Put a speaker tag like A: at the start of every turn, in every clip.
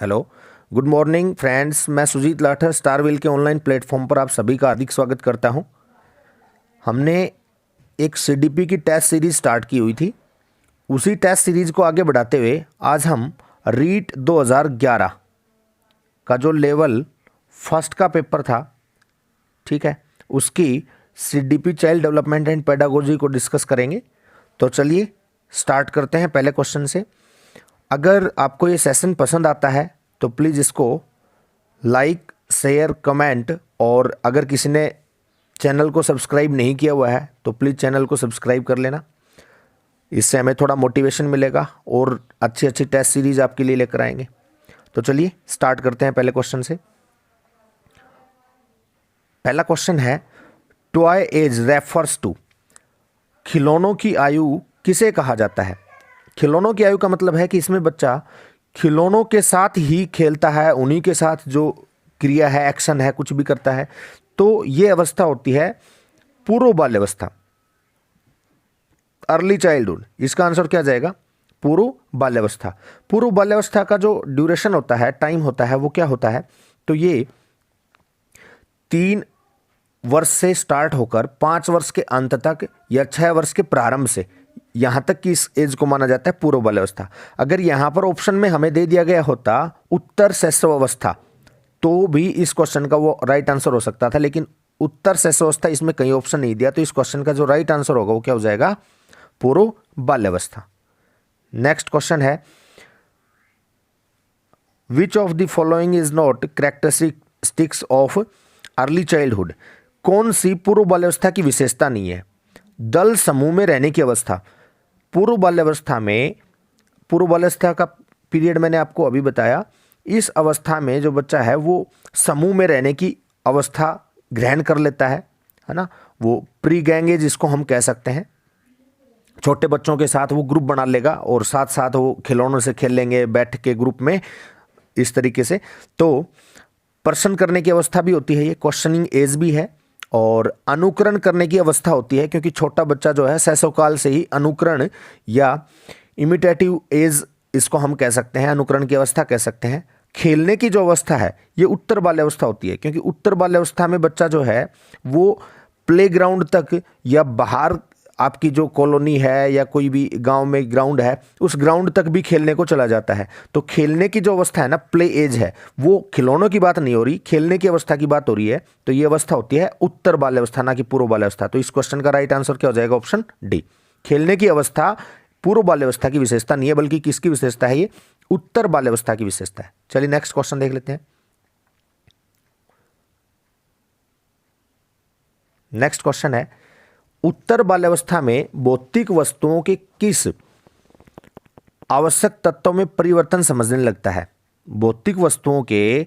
A: Hello, good morning friends. मैं सुजीत लाठर स्टारविल के online platform पर आप सभी का हार्दिक स्वागत करता हूं। हमने एक सीडीपी की टेस्ट सीरीज स्टार्ट की हुई थी। उसी टेस्ट सीरीज को आगे बढ़ाते हुए आज हम रीट 2011 का जो लेवल फर्स्ट का पेपर था, ठीक है, उसकी CDP child development and pedagogy को डिस्कस करेंगे। तो चलिए स्टार्ट करते हैं पहले क्वेश्चन से। अगर आपको ये सेशन पसंद आता है तो प्लीज़ इसको लाइक, शेयर, कमेंट, और अगर किसी ने चैनल को सब्सक्राइब नहीं किया हुआ है तो प्लीज़ चैनल को सब्सक्राइब कर लेना। इससे हमें थोड़ा मोटिवेशन मिलेगा और अच्छी अच्छी टेस्ट सीरीज आपके लिए लेकर आएंगे। तो चलिए स्टार्ट करते हैं पहले क्वेश्चन से। पहला क्वेश्चन है, टॉय एज रेफर्स टू। खिलौनों की आयु किसे कहा जाता है? खिलौनों की आयु का मतलब है कि इसमें बच्चा खिलौनों के साथ ही खेलता है, उन्हीं के साथ जो क्रिया है, एक्शन है, कुछ भी करता है, तो ये अवस्था होती है पूर्व बाल्यावस्था, अर्ली चाइल्डहुड। इसका आंसर क्या जाएगा? पूर्व बाल्यावस्था। पूर्व बाल्यावस्था का जो ड्यूरेशन होता है, टाइम होता है, वो क्या होता है? तो ये 3 वर्ष से स्टार्ट होकर 5 वर्ष के अंत तक या 6 वर्ष के प्रारंभ से यहां तक की इस एज को माना जाता है पूर्व बाल्यावस्था। अगर यहां पर ऑप्शन में हमें दे दिया गया होता उत्तर शैशवावस्था तो भी इस क्वेश्चन का वो राइट आंसर हो सकता था, लेकिन उत्तर शैशवावस्था इसमें कहीं ऑप्शन नहीं दिया, तो इस क्वेश्चन का जो राइट आंसर होगा वो क्या हो जाएगा? पूर्व बाल्यावस्था। नेक्स्ट क्वेश्चन है, which of the following is not characteristics of early childhood? कौन सी पूर्व बाल्यावस्था की विशेषता नहीं है? दल समूह में रहने की अवस्था। पूर्व बाल्यावस्था में, पूर्व बाल्यावस्था का पीरियड मैंने आपको अभी बताया, इस अवस्था में जो बच्चा है वो समूह में रहने की अवस्था ग्रहण कर लेता है ना। वो प्री गैंग एज इसको हम कह सकते हैं। छोटे बच्चों के साथ वो ग्रुप बना लेगा और साथ साथ वो खिलौनों से खेल लेंगे बैठ के ग्रुप में, इस तरीके से। तो प्रश्न करने की अवस्था भी होती है, ये क्वेश्चनिंग एज भी है, और अनुकरण करने की अवस्था होती है, क्योंकि छोटा बच्चा जो है शैशवकाल से ही अनुकरण या इमिटेटिव एज इसको हम कह सकते हैं, अनुकरण की अवस्था कह सकते हैं। खेलने की जो अवस्था है ये उत्तर बाल्यावस्था होती है, क्योंकि उत्तर बाल्यावस्था में बच्चा जो है वो प्लेग्राउंड तक या बाहर आपकी जो कॉलोनी है या कोई भी गांव में ग्राउंड है, उस ग्राउंड तक भी खेलने को चला जाता है। तो खेलने की जो अवस्था है ना, प्ले एज है, वो खिलौनों की बात नहीं हो रही, खेलने की अवस्था की बात हो रही है। तो ये अवस्था होती है उत्तर बाल्यावस्था, ना कि पूर्व बाल्यावस्था। तो इस क्वेश्चन का राइट आंसर क्या हो जाएगा? Option D. खेलने की अवस्था पूर्व बाल्यावस्था की विशेषता नहीं है, बल्कि किसकी विशेषता है? ये उत्तर बाल्यावस्था की विशेषता है। चलिए नेक्स्ट क्वेश्चन देख लेते हैं। नेक्स्ट क्वेश्चन है, उत्तर बाल्यावस्था में भौतिक वस्तुओं के किस आवश्यक तत्वों में परिवर्तन समझने लगता है? भौतिक वस्तुओं के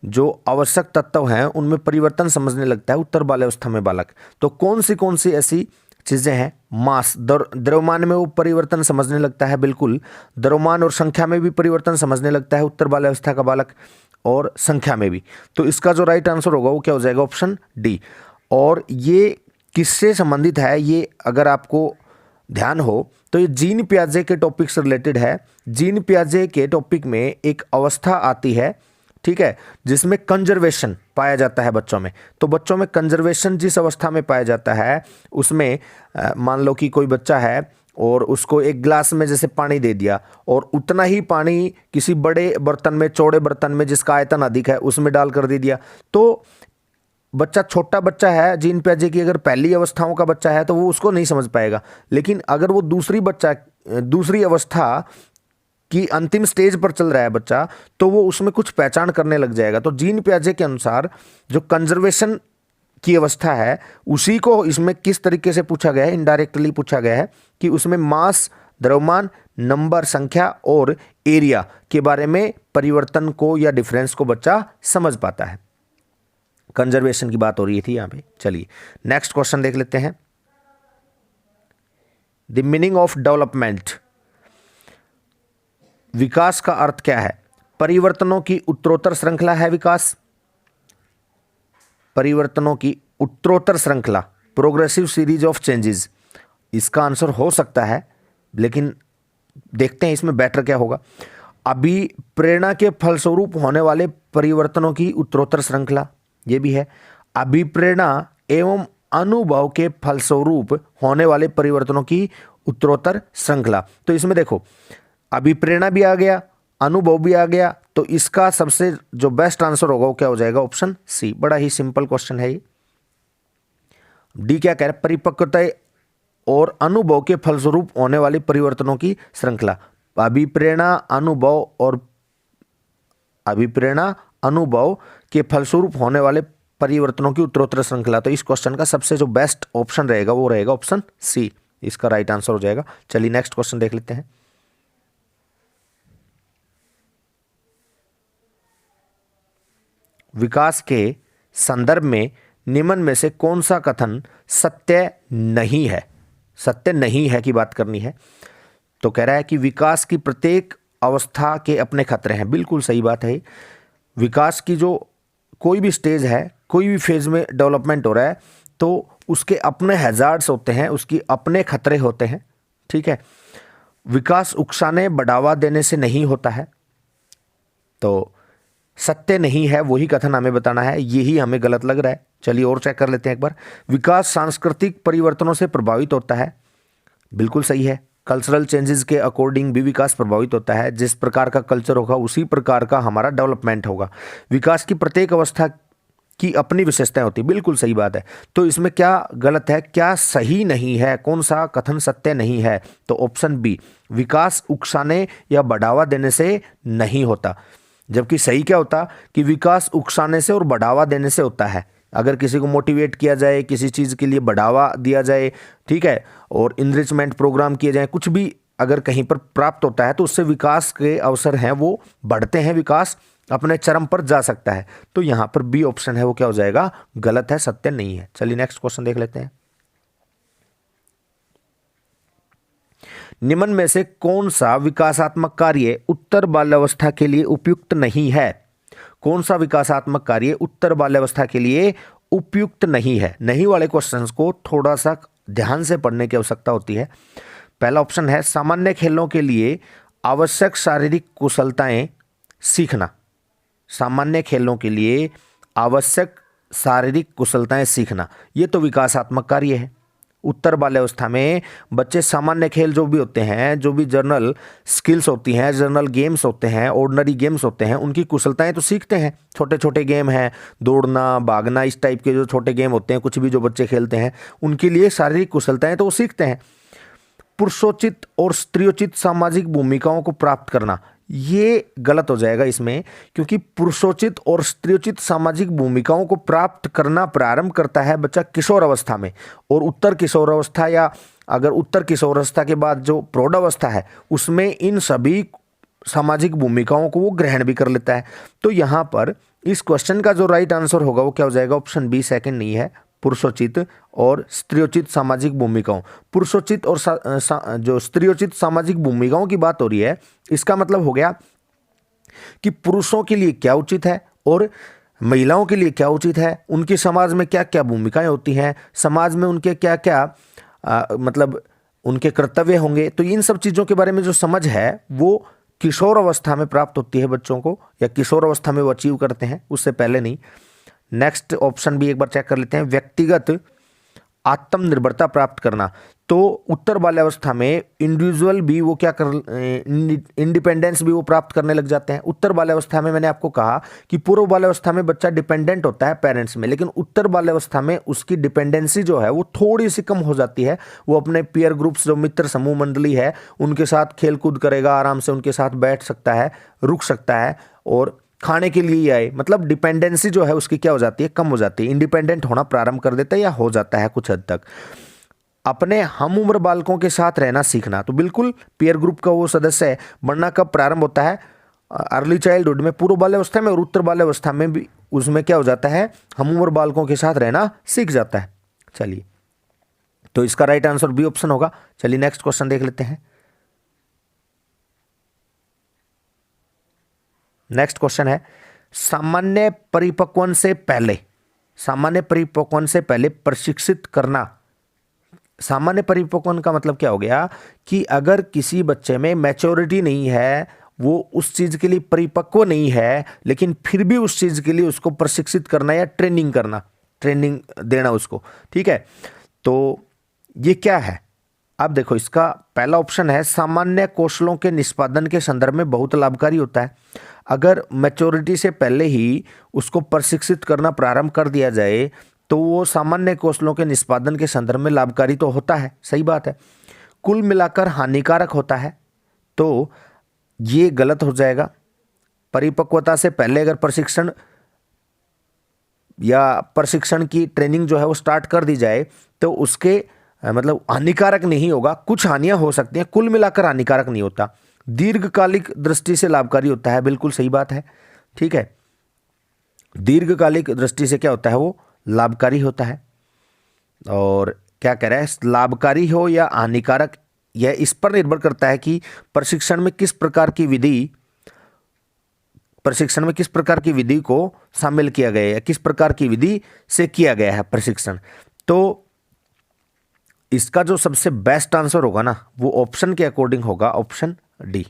A: जो आवश्यक तत्व हैं उनमें परिवर्तन समझने लगता है उत्तर बाल्यावस्था में बालक। तो कौन सी ऐसी चीजें हैं? मास, द्रव्यमान में वो परिवर्तन समझने लगता है, बिल्कुल। द्रव्यमान और संख्या में भी परिवर्तन समझने लगता है उत्तर बाल्यावस्था का बालक, और संख्या में भी। तो इसका जो राइट आंसर होगा वो क्या हो जाएगा? Option D. और ये किससे संबंधित है, ये अगर आपको ध्यान हो तो ये जीन पियाजे के टॉपिक से रिलेटेड है। जीन पियाजे के टॉपिक में एक अवस्था आती है, ठीक है, जिसमें कंजर्वेशन पाया जाता है बच्चों में। तो बच्चों में कंजर्वेशन जिस अवस्था में पाया जाता है उसमें मान लो कि कोई बच्चा है और उसको एक ग्लास में जैसे पानी दे दिया, और उतना ही पानी किसी बड़े बर्तन में, चौड़े बर्तन में जिसका आयतन अधिक है उसमें डाल कर दे दिया, तो बच्चा, छोटा बच्चा है, जीन पियाजे की अगर पहली अवस्थाओं का बच्चा है तो वो उसको नहीं समझ पाएगा। लेकिन अगर वो दूसरी अवस्था की अंतिम स्टेज पर चल रहा है बच्चा, तो वो उसमें कुछ पहचान करने लग जाएगा। तो जीन पियाजे के अनुसार जो कंजर्वेशन की अवस्था है उसी को इसमें किस तरीके से पूछा गया है, इनडायरेक्टली पूछा गया है कि उसमें मास, द्रव्यमान, नंबर, संख्या और एरिया के बारे में परिवर्तन को या डिफरेंस को बच्चा समझ पाता है। कंजर्वेशन की बात हो रही थी यहां पे। चलिए नेक्स्ट क्वेश्चन देख लेते हैं। The meaning of development. विकास का अर्थ क्या है? परिवर्तनों की उत्तरोत्तर श्रृंखला है विकास। परिवर्तनों की उत्तरोत्तर श्रृंखला, प्रोग्रेसिव सीरीज ऑफ चेंजेस, इसका आंसर हो सकता है, लेकिन देखते हैं इसमें बेटर क्या होगा। अभिप्रेरणा के फलस्वरूप होने वाले परिवर्तनों की उत्तरोत्तर श्रृंखला, ये भी है। अभिप्रेरणा एवं अनुभव के फलस्वरूप होने वाले परिवर्तनों की उत्तरोत्तर श्रृंखला। तो इसमें देखो अभिप्रेरणा भी आ गया, अनुभव भी आ गया, तो इसका सबसे जो बेस्ट आंसर होगा वो क्या हो जाएगा? Option C. बड़ा ही सिंपल क्वेश्चन है ये। डी क्या कह रहा है? परिपक्वता और अनुभव के फलस्वरूप होने वाले परिवर्तनों की श्रृंखला। अभिप्रेरणा अनुभव के फलस्वरूप होने वाले परिवर्तनों की उत्तरोत्तर श्रृंखला। तो इस क्वेश्चन का सबसे जो बेस्ट ऑप्शन रहेगा वो रहेगा ऑप्शन सी, इसका राइट आंसर हो जाएगा। चलिए नेक्स्ट क्वेश्चन देख लेते हैं। विकास के संदर्भ में निम्न में से कौन सा कथन सत्य नहीं है? सत्य नहीं है की बात करनी है। तो कह रहा है कि विकास की प्रत्येक अवस्था के अपने खतरे हैं। बिल्कुल सही बात है। विकास की जो कोई भी स्टेज है, कोई भी फेज में डेवलपमेंट हो रहा है, तो उसके अपने हैजार्ड्स होते हैं, उसकी अपने खतरे होते हैं। ठीक है। विकास उकसाने बढ़ावा देने से नहीं होता है। तो सत्य नहीं है वही कथन हमें बताना है, यही हमें गलत लग रहा है। चलिए और चेक कर लेते हैं एक बार। विकास सांस्कृतिक परिवर्तनों से प्रभावित होता है। बिल्कुल सही है। कल्चरल चेंजेस के अकॉर्डिंग भी विकास प्रभावित होता है। जिस प्रकार का कल्चर होगा उसी प्रकार का हमारा डेवलपमेंट होगा। विकास की प्रत्येक अवस्था की अपनी विशेषताएं होती है। बिल्कुल सही बात है। तो इसमें क्या गलत है, क्या सही नहीं है, कौन सा कथन सत्य नहीं है? तो ऑप्शन बी, विकास उकसाने या बढ़ावा देने से नहीं होता। जबकि सही क्या होता कि विकास उकसाने से और बढ़ावा देने से होता है। अगर किसी को मोटिवेट किया जाए, किसी चीज़ के लिए बढ़ावा दिया जाए, ठीक है, और इनरिचमेंट प्रोग्राम किए जाए, कुछ भी अगर कहीं पर प्राप्त होता है तो उससे विकास के अवसर हैं वो बढ़ते हैं, विकास अपने चरम पर जा सकता है। तो यहाँ पर बी ऑप्शन है वो क्या हो जाएगा? गलत है, सत्य नहीं है। चलिए नेक्स्ट क्वेश्चन देख लेते हैं। निम्न में से कौन सा विकासात्मक कार्य उत्तर बाल्यावस्था के लिए उपयुक्त नहीं है? कौन सा विकासात्मक कार्य उत्तर बाल्यावस्था के लिए उपयुक्त नहीं है? नहीं वाले क्वेश्चंस को थोड़ा सा ध्यान से पढ़ने की आवश्यकता होती है। पहला ऑप्शन है सामान्य खेलों के लिए आवश्यक शारीरिक कुशलताएं सीखना। सामान्य खेलों के लिए आवश्यक शारीरिक कुशलताएं सीखना, ये तो विकासात्मक कार्य है। उत्तर बाल्यावस्था में बच्चे सामान्य खेल जो भी होते हैं, जो भी जर्नल स्किल्स होती हैं, जर्नल गेम्स होते हैं, ऑर्डिनरी गेम्स होते हैं, उनकी कुशलताएं तो सीखते हैं। छोटे छोटे गेम हैं, दौड़ना, भागना, इस टाइप के जो छोटे गेम होते हैं, कुछ भी जो बच्चे खेलते हैं, उनके लिए शारीरिक कुशलताएं तो वो सीखते हैं। पुरुषोचित और स्त्रियोचित सामाजिक भूमिकाओं को प्राप्त करना, ये गलत हो जाएगा इसमें, क्योंकि पुरुषोचित और स्त्रियोचित सामाजिक भूमिकाओं को प्राप्त करना प्रारंभ करता है बच्चा किशोर अवस्था में, और उत्तर किशोर अवस्था या अगर उत्तर किशोर अवस्था के बाद जो प्रौढ़ अवस्था है उसमें इन सभी सामाजिक भूमिकाओं को वो ग्रहण भी कर लेता है। तो यहाँ पर इस क्वेश्चन का जो राइट आंसर होगा वो क्या हो जाएगा? ऑप्शन बी, सेकंड नहीं है, पुरुषोचित और स्त्रियोचित सामाजिक भूमिकाओं। पुरुषोचित और जो स्त्रियोचित सामाजिक भूमिकाओं की बात हो रही है, इसका मतलब हो गया कि पुरुषों के लिए क्या उचित है और महिलाओं के लिए क्या उचित है, उनकी समाज में क्या क्या भूमिकाएं होती हैं, समाज में उनके क्या क्या मतलब उनके कर्तव्य होंगे। तो इन सब चीज़ों के बारे में जो समझ है वो किशोर अवस्था में प्राप्त होती है बच्चों को, या किशोर अवस्था में वो अचीव करते हैं, उससे पहले नहीं। नेक्स्ट ऑप्शन भी एक बार चेक कर लेते हैं। व्यक्तिगत आत्मनिर्भरता प्राप्त करना, तो उत्तर बाल्यावस्था में इंडिविजुअल भी वो क्या कर इंडिपेंडेंस भी वो प्राप्त करने लग जाते हैं। उत्तर बाल्यावस्था में मैंने आपको कहा कि पूर्व बाल्यावस्था में बच्चा डिपेंडेंट होता है पेरेंट्स में, लेकिन उत्तर बाल्यावस्था में उसकी डिपेंडेंसी जो है वो थोड़ी सी कम हो जाती है। वो अपने पीयर ग्रुप्स, जो मित्र समूह मंडली है, उनके साथ खेल कूद करेगा, आराम से उनके साथ बैठ सकता है, रुक सकता है, और खाने के लिए ही आए, मतलब डिपेंडेंसी जो है उसकी क्या हो जाती है? कम हो जाती है। इंडिपेंडेंट होना प्रारंभ कर देता है या हो जाता है कुछ हद तक। अपने हम उम्र बालकों के साथ रहना सीखना, तो बिल्कुल पीयर ग्रुप का वो सदस्य बनना कब प्रारंभ होता है? अर्ली चाइल्डहुड में, पूर्व बाल्यावस्था में, और उत्तर बाल्यावस्था में भी उसमें क्या हो जाता है? हम उम्र बालकों के साथ रहना सीख जाता है। चलिए, तो इसका राइट आंसर बी ऑप्शन होगा। चलिए नेक्स्ट क्वेश्चन देख लेते हैं। नेक्स्ट क्वेश्चन है सामान्य परिपक्वन से पहले, सामान्य परिपक्वन से पहले प्रशिक्षित करना। सामान्य परिपक्वन का मतलब क्या हो गया कि अगर किसी बच्चे में मैच्योरिटी नहीं है, वो उस चीज़ के लिए परिपक्व नहीं है, लेकिन फिर भी उस चीज़ के लिए उसको प्रशिक्षित करना या ट्रेनिंग देना उसको, ठीक है। तो ये क्या है, अब देखो इसका पहला ऑप्शन है सामान्य कौशलों के निष्पादन के संदर्भ में बहुत लाभकारी होता है। अगर मैच्योरिटी से पहले ही उसको प्रशिक्षित करना प्रारंभ कर दिया जाए तो वो सामान्य कौशलों के निष्पादन के संदर्भ में लाभकारी तो होता है, सही बात है। कुल मिलाकर हानिकारक होता है तो ये गलत हो जाएगा। परिपक्वता से पहले अगर प्रशिक्षण की ट्रेनिंग जो है वो स्टार्ट कर दी जाए तो उसके मतलब हानिकारक नहीं होगा, कुछ हानियां हो सकती हैं, कुल मिलाकर हानिकारक नहीं होता। दीर्घकालिक दृष्टि से लाभकारी होता है, बिल्कुल सही बात है, ठीक है। दीर्घकालिक दृष्टि से क्या होता है, वो लाभकारी होता है। और क्या कह रहा है, लाभकारी हो या हानिकारक, यह इस पर निर्भर करता है कि प्रशिक्षण में किस प्रकार की विधि को शामिल किया गया है, किस प्रकार की विधि से किया गया है प्रशिक्षण। तो इसका जो सबसे बेस्ट आंसर होगा ना, वो ऑप्शन के अकॉर्डिंग होगा, ऑप्शन डी,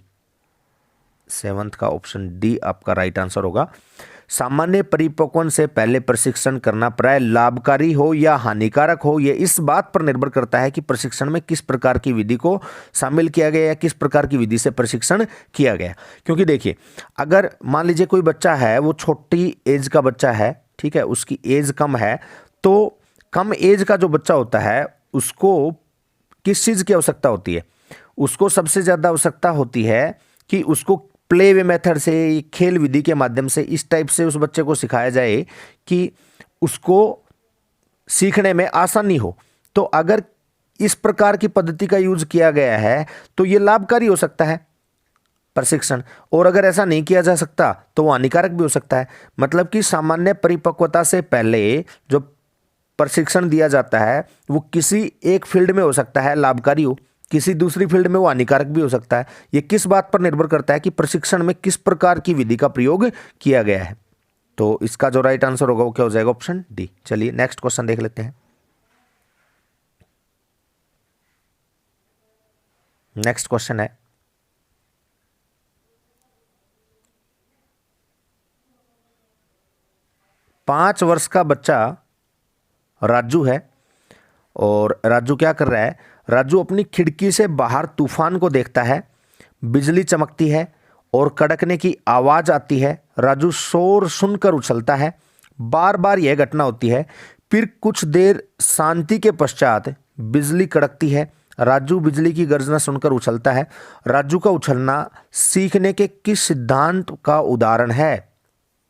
A: 7th का ऑप्शन डी आपका राइट आंसर होगा। सामान्य परिपक्वन से पहले प्रशिक्षण करना प्राय लाभकारी हो या हानिकारक हो, यह इस बात पर निर्भर करता है कि प्रशिक्षण में किस प्रकार की विधि को शामिल किया गया या किस प्रकार की विधि से प्रशिक्षण किया गया। क्योंकि देखिए, अगर मान लीजिए कोई बच्चा है, वो छोटी एज का बच्चा है, ठीक है, उसकी एज कम है, तो कम एज का जो बच्चा होता है उसको किस चीज़ की आवश्यकता होती है, उसको सबसे ज़्यादा आवश्यकता होती है कि उसको प्ले वे मेथड से, खेल विधि के माध्यम से इस टाइप से उस बच्चे को सिखाया जाए कि उसको सीखने में आसानी हो। तो अगर इस प्रकार की पद्धति का यूज किया गया है तो ये लाभकारी हो सकता है प्रशिक्षण, और अगर ऐसा नहीं किया जा सकता तो वो हानिकारक भी हो सकता है। मतलब कि सामान्य परिपक्वता से पहले जो प्रशिक्षण दिया जाता है वो किसी एक फील्ड में हो सकता है लाभकारी हो, किसी दूसरी फील्ड में वो हानिकारक भी हो सकता है। ये किस बात पर निर्भर करता है कि प्रशिक्षण में किस प्रकार की विधि का प्रयोग किया गया है। तो इसका जो राइट आंसर होगा वो क्या हो जाएगा, ऑप्शन डी। चलिए नेक्स्ट क्वेश्चन देख लेते हैं। नेक्स्ट क्वेश्चन है, पांच वर्ष का बच्चा राजू है, और राजू क्या कर रहा है, राजू अपनी खिड़की से बाहर तूफान को देखता है, बिजली चमकती है और कड़कने की आवाज़ आती है। राजू शोर सुनकर उछलता है, बार बार यह घटना होती है। फिर कुछ देर शांति के पश्चात बिजली कड़कती है। राजू बिजली की गर्जना सुनकर उछलता है। राजू का उछलना सीखने के किस सिद्धांत का उदाहरण है।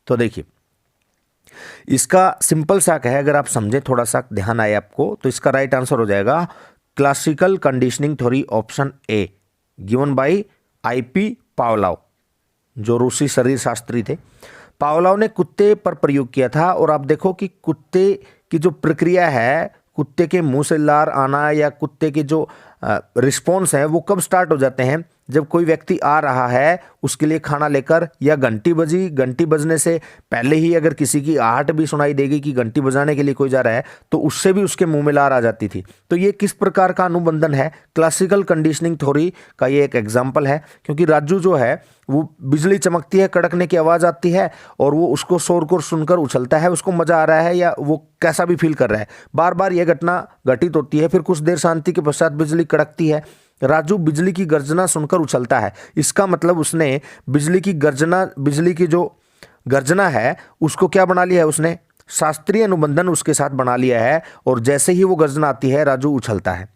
A: तो देखिए, इसका सिंपल सा है, अगर आप समझे, थोड़ा सा ध्यान आए आपको, तो इसका राइट आंसर हो जाएगा classical conditioning theory, option A, given by IP Pavlov, जो रूसी शरीर शास्त्री थे। पावलोव ने कुत्ते पर प्रयोग किया था, और आप देखो कि कुत्ते की जो प्रक्रिया है, कुत्ते के मुंह से लार आना या कुत्ते के जो रिस्पॉन्स है वो कब स्टार्ट हो जाते हैं, जब कोई व्यक्ति आ रहा है उसके लिए खाना लेकर, या घंटी बजी, घंटी बजने से पहले ही अगर किसी की आहट भी सुनाई देगी कि घंटी बजाने के लिए कोई जा रहा है, तो उससे भी उसके मुंह में लार आ जाती थी। तो ये किस प्रकार का अनुबंधन है, क्लासिकल कंडीशनिंग थ्योरी का ये एक एग्जाम्पल है। क्योंकि राजू जो है वो बिजली चमकती है, कड़कने की आवाज़ आती है, और वो उसको शोर को सुनकर उछलता है, उसको मज़ा आ रहा है या वो कैसा भी फील कर रहा है, बार बार यह घटना घटित होती है। फिर कुछ देर शांति के पश्चात बिजली कड़कती है, राजू बिजली की गर्जना सुनकर उछलता है। इसका मतलब उसने बिजली की जो गर्जना है उसको क्या बना लिया है, उसने शास्त्रीय अनुबंधन उसके साथ बना लिया है, और जैसे ही वो गर्जना आती है राजू उछलता है।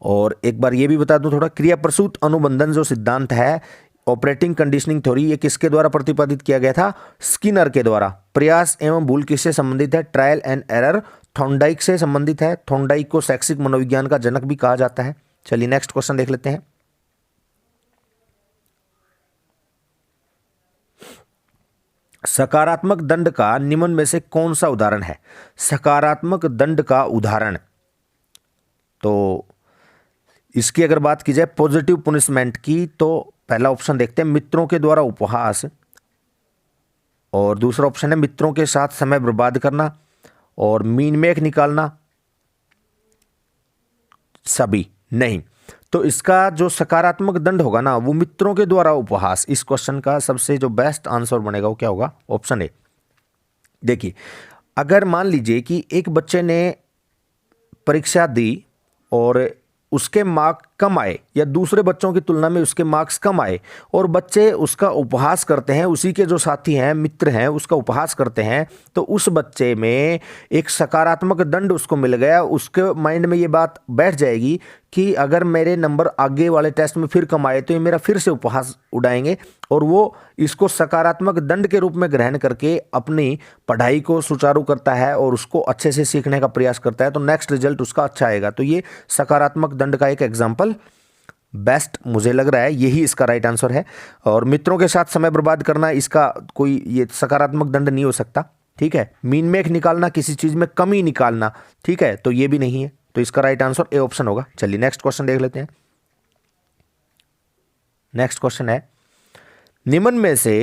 A: और एक बार ये भी बता दूं थोड़ा, क्रिया प्रसूत अनुबंधन जो सिद्धांत है, ऑपरेटिंग कंडीशनिंग थ्योरी, ये किसके द्वारा प्रतिपादित किया गया था, स्किनर के द्वारा। प्रयास एवं भूल किससे संबंधित है, ट्रायल एंड एरर, थॉर्नडाइक से संबंधित है। थॉर्नडाइक को शैक्षिक मनोविज्ञान का जनक भी कहा जाता है। चलिए नेक्स्ट क्वेश्चन देख लेते हैं। सकारात्मक दंड का निम्न में से कौन सा उदाहरण है। सकारात्मक दंड का उदाहरण, तो इसकी अगर बात की जाए पॉजिटिव पनिशमेंट की, तो पहला ऑप्शन देखते हैं, मित्रों के द्वारा उपहास, और दूसरा ऑप्शन है मित्रों के साथ समय बर्बाद करना और मीन मेख निकालना। सभी नहीं, तो इसका जो सकारात्मक दंड होगा ना वो मित्रों के द्वारा उपहास। इस क्वेश्चन का सबसे जो बेस्ट आंसर बनेगा वो क्या होगा? Option A. देखिए, अगर मान लीजिए कि एक बच्चे ने परीक्षा दी और उसके मार्क कम आए या दूसरे बच्चों की तुलना में उसके मार्क्स कम आए और बच्चे उसका उपहास करते हैं, उसी के जो साथी हैं, मित्र हैं, उसका उपहास करते हैं, तो उस बच्चे में एक सकारात्मक दंड उसको मिल गया। उसके माइंड में ये बात बैठ जाएगी कि अगर मेरे नंबर आगे वाले टेस्ट में फिर कम आए तो ये मेरा फिर से उपहास उड़ाएंगे, और वो इसको सकारात्मक दंड के रूप में ग्रहण करके अपनी पढ़ाई को सुचारू करता है और उसको अच्छे से सीखने का प्रयास करता है, तो नेक्स्ट रिजल्ट उसका अच्छा आएगा। तो ये सकारात्मक दंड का एक एग्जाम्पल बेस्ट मुझे लग रहा है, यही इसका राइट आंसर है। और मित्रों के साथ समय बर्बाद करना इसका कोई ये सकारात्मक दंड नहीं हो सकता, ठीक है। मीन मेक निकालना, किसी चीज में कमी निकालना, ठीक है, तो ये भी नहीं है। तो इसका राइट आंसर ए ऑप्शन होगा। चलिए नेक्स्ट क्वेश्चन देख लेते हैं। नेक्स्ट क्वेश्चन है, निम्न में से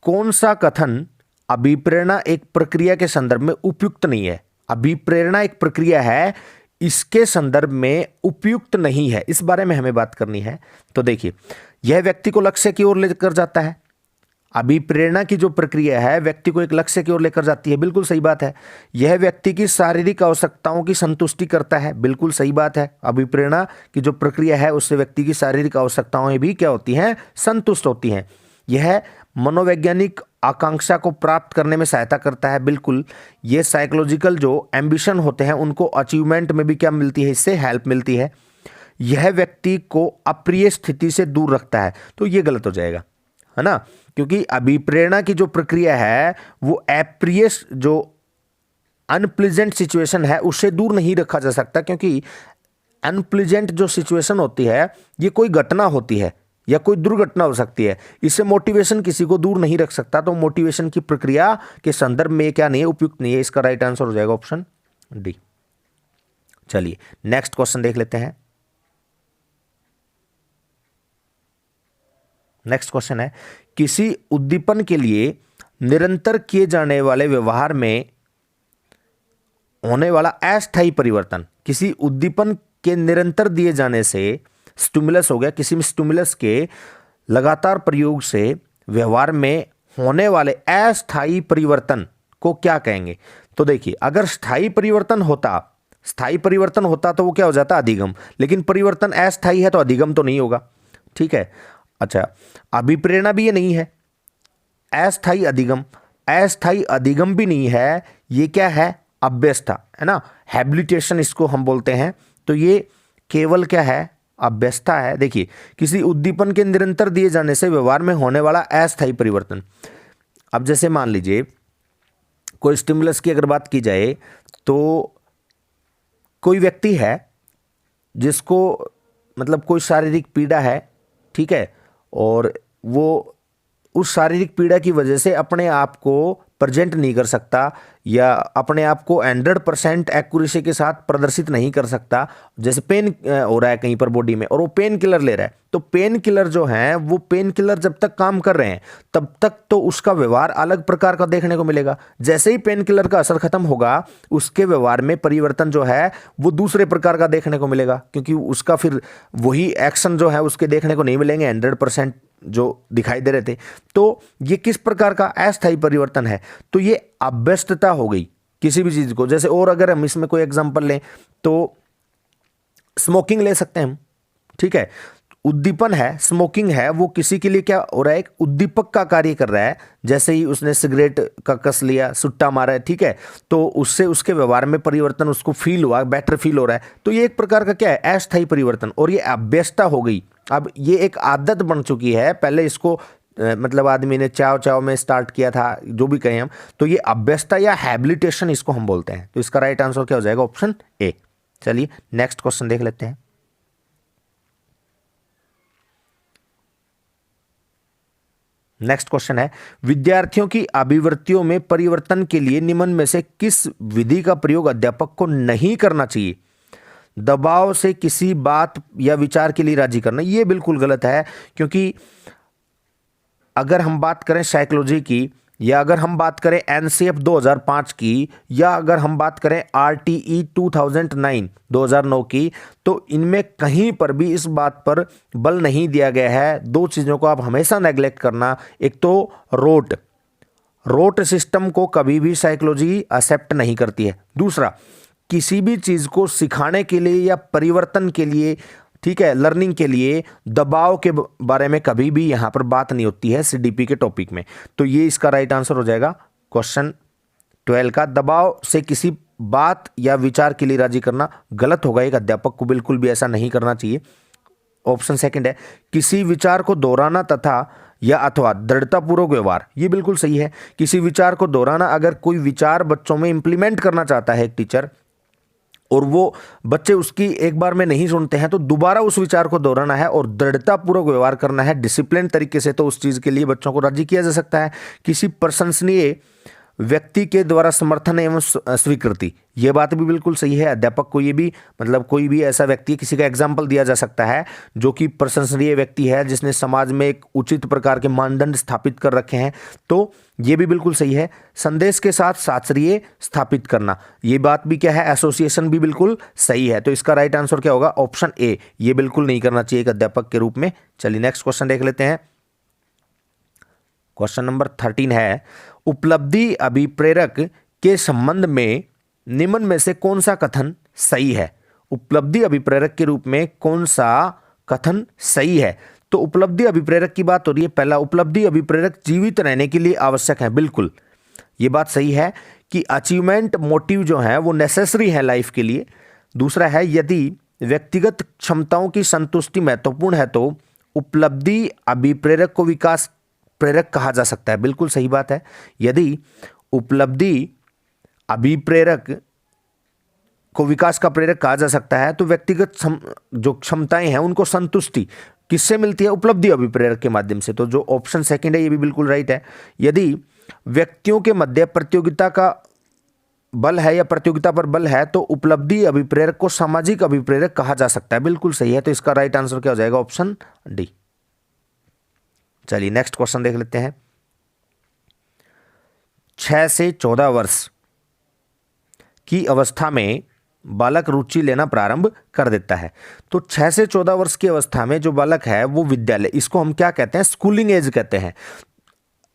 A: कौन सा कथन अभिप्रेरणा एक प्रक्रिया के संदर्भ में उपयुक्त नहीं है? अभिप्रेरणा एक प्रक्रिया है, इसके संदर्भ में उपयुक्त नहीं है, इस बारे में हमें बात करनी है। तो देखिए, यह व्यक्ति को लक्ष्य की ओर लेकर जाता है। अभिप्रेरणा की जो प्रक्रिया है व्यक्ति को एक लक्ष्य की ओर लेकर जाती है, बिल्कुल सही बात है। यह व्यक्ति की शारीरिक आवश्यकताओं की संतुष्टि करता है, बिल्कुल सही बात है। अभिप्रेरणा की जो प्रक्रिया है उससे व्यक्ति की शारीरिक आवश्यकताएं भी क्या होती हैं? संतुष्ट होती हैं। यह मनोवैज्ञानिक आकांक्षा को प्राप्त करने में सहायता करता है, बिल्कुल। ये साइकोलॉजिकल जो एम्बिशन होते हैं उनको अचीवमेंट में भी क्या मिलती है? इससे हेल्प मिलती है। यह व्यक्ति को अप्रिय स्थिति से दूर रखता है, तो ये गलत हो जाएगा, है ना, क्योंकि अभिप्रेरणा की जो प्रक्रिया है वो अप्रिय जो अनप्लीजेंट सिचुएशन है उससे दूर नहीं रखा जा सकता, क्योंकि अनप्लीजेंट जो सिचुएशन होती है ये कोई घटना होती है या कोई दुर्घटना हो सकती है, इससे मोटिवेशन किसी को दूर नहीं रख सकता। तो मोटिवेशन की प्रक्रिया के संदर्भ में क्या नहीं है? उपयुक्त नहीं है। इसका राइट आंसर हो जाएगा ऑप्शन डी। चलिए नेक्स्ट क्वेश्चन देख लेते हैं। नेक्स्ट क्वेश्चन है, किसी उद्दीपन के लिए निरंतर किए जाने वाले व्यवहार में होने वाला अस्थायी परिवर्तन। किसी उद्दीपन के निरंतर दिए जाने से, स्टिमुलस हो गया, किसी में स्टिमुलस के लगातार प्रयोग से व्यवहार में होने वाले अस्थायी परिवर्तन को क्या कहेंगे? तो देखिए, अगर स्थायी परिवर्तन होता तो वो क्या हो जाता? अधिगम। लेकिन परिवर्तन अस्थायी है तो अधिगम तो नहीं होगा, ठीक है। अच्छा, अभिप्रेरणा भी ये नहीं है, अस्थायी अधिगम भी नहीं है। ये क्या है? अभ्यस्ता, है ना, हैबिलिटेशन इसको हम बोलते हैं। तो ये केवल क्या है? अभ्यस्ता है। देखिए, किसी उद्दीपन के निरंतर दिए जाने से व्यवहार में होने वाला अस्थायी परिवर्तन। अब जैसे मान लीजिए कोई स्टिमुलस की अगर बात की जाए तो कोई व्यक्ति है जिसको मतलब कोई शारीरिक पीड़ा है, ठीक है, और वो उस शारीरिक पीड़ा की वजह से अपने आप को प्रेजेंट नहीं कर सकता या अपने आप को 100% एक्यूरेसी के साथ प्रदर्शित नहीं कर सकता। जैसे पेन हो रहा है कहीं पर बॉडी में और वो पेन किलर ले रहा है, तो पेन किलर जो है वो पेन किलर जब तक काम कर रहे हैं तब तक तो उसका व्यवहार अलग प्रकार का देखने को मिलेगा। जैसे ही पेन किलर का असर खत्म होगा उसके व्यवहार में परिवर्तन जो है वो दूसरे प्रकार का देखने को मिलेगा, क्योंकि उसका फिर वही एक्शन जो है उसके देखने को नहीं मिलेंगे 100% जो दिखाई दे रहे थे। तो ये किस प्रकार का अस्थायी परिवर्तन है? तो ये अभ्यस्तता हो गई किसी भी चीज को। जैसे और अगर हम इसमें कोई एग्जांपल लें तो स्मोकिंग ले सकते हैं हम, ठीक है। उद्दीपन है, स्मोकिंग है, वो किसी के लिए क्या हो रहा है? एक उद्दीपक का कार्य कर रहा है। जैसे ही उसने सिगरेट का कस लिया, सुट्टा मारा है, ठीक है, तो उससे उसके व्यवहार में परिवर्तन उसको फील हुआ, बेटर फील हो रहा है। तो ये एक प्रकार का क्या है? अस्थायी परिवर्तन। और ये अभ्यस्ता हो गई। अब ये एक आदत बन चुकी है। पहले इसको मतलब आदमी ने चाव चाव में स्टार्ट किया था, जो भी कहें हम, तो ये अभ्यस्ता या हैबिलिटेशन इसको हम बोलते हैं। तो इसका राइट आंसर क्या हो जाएगा? Option A. चलिए नेक्स्ट क्वेश्चन देख लेते हैं। नेक्स्ट क्वेश्चन है, विद्यार्थियों की अभिवृत्तियों में परिवर्तन के लिए निम्न में से किस विधि का प्रयोग अध्यापक को नहीं करना चाहिए? दबाव से किसी बात या विचार के लिए राजी करना, ये बिल्कुल गलत है। क्योंकि अगर हम बात करें साइकोलॉजी की या अगर हम बात करें एनसीएफ 2005 की, या अगर हम बात करें आरटीई 2009 2009 की, तो इनमें कहीं पर भी इस बात पर बल नहीं दिया गया है। दो चीज़ों को आप हमेशा नेग्लेक्ट करना, एक तो रोट सिस्टम को कभी भी साइकोलॉजी एक्सेप्ट नहीं करती है। दूसरा, किसी भी चीज़ को सिखाने के लिए या परिवर्तन के लिए, ठीक है, लर्निंग के लिए दबाव के बारे में कभी भी यहां पर बात नहीं होती है सीडीपी के टॉपिक में। तो ये इसका राइट आंसर हो जाएगा क्वेश्चन 12 का। दबाव से किसी बात या विचार के लिए राजी करना गलत होगा, एक अध्यापक को बिल्कुल भी ऐसा नहीं करना चाहिए। ऑप्शन सेकंड है किसी विचार को दोहराना तथा या अथवा दृढ़तापूर्वक व्यवहार, ये बिल्कुल सही है। किसी विचार को दोहराना, अगर कोई विचार बच्चों में इंप्लीमेंट करना चाहता है एक टीचर और वो बच्चे उसकी एक बार में नहीं सुनते हैं, तो दोबारा उस विचार को दोहराना है और दृढ़तापूर्वक व्यवहार करना है डिसिप्लिन तरीके से, तो उस चीज़ के लिए बच्चों को राजी किया जा सकता है। किसी प्रशंसनीय व्यक्ति के द्वारा समर्थन एवं स्वीकृति, यह बात भी बिल्कुल सही है। अध्यापक को ये भी, मतलब कोई भी ऐसा व्यक्ति, किसी का एग्जाम्पल दिया जा सकता है जो कि प्रशंसनीय व्यक्ति है, जिसने समाज में एक उचित प्रकार के मानदंड स्थापित कर रखे हैं, तो ये भी बिल्कुल सही है। संदेश के साथ शास्त्रीय स्थापित करना, ये बात भी क्या है, एसोसिएशन भी बिल्कुल सही है। तो इसका राइट आंसर क्या होगा, ऑप्शन ए, ये बिल्कुल नहीं करना चाहिए एक अध्यापक के रूप में। चलिए नेक्स्ट क्वेश्चन देख लेते हैं। क्वेश्चन नंबर 13 है, उपलब्धि अभिप्रेरक के संबंध में निम्न में से कौन सा कथन सही है। उपलब्धि अभिप्रेरक के रूप में कौन सा कथन सही है। तो उपलब्धि अभिप्रेरक की बात हो रही है। पहला, उपलब्धि अभिप्रेरक जीवित रहने के लिए आवश्यक है, बिल्कुल ये बात सही है कि अचीवमेंट मोटिव जो है वो नेसेसरी है लाइफ के लिए। दूसरा है, यदि व्यक्तिगत क्षमताओं की संतुष्टि महत्वपूर्ण है तो उपलब्धि अभिप्रेरक को विकास प्रेरक कहा जा सकता है, बिल्कुल सही बात है। यदि उपलब्धि अभिप्रेरक को विकास का प्रेरक कहा जा सकता है तो व्यक्तिगत जो क्षमताएं हैं उनको संतुष्टि किससे मिलती है, उपलब्धि अभिप्रेरक के माध्यम से। तो जो ऑप्शन सेकंड है ये भी बिल्कुल राइट है। यदि व्यक्तियों के मध्य प्रतियोगिता का बल है या प्रतियोगिता पर बल है तो उपलब्धि अभिप्रेरक को सामाजिक अभिप्रेरक कहा जा सकता है, बिल्कुल सही है। तो इसका राइट आंसर क्या हो जाएगा, ऑप्शन डी। चलिए नेक्स्ट क्वेश्चन देख लेते हैं। 6 से 14 वर्ष की अवस्था में बालक रुचि लेना प्रारंभ कर देता है। तो 6 से 14 वर्ष की अवस्था में जो बालक है वो विद्यालय, इसको हम क्या कहते हैं, स्कूलिंग एज कहते हैं।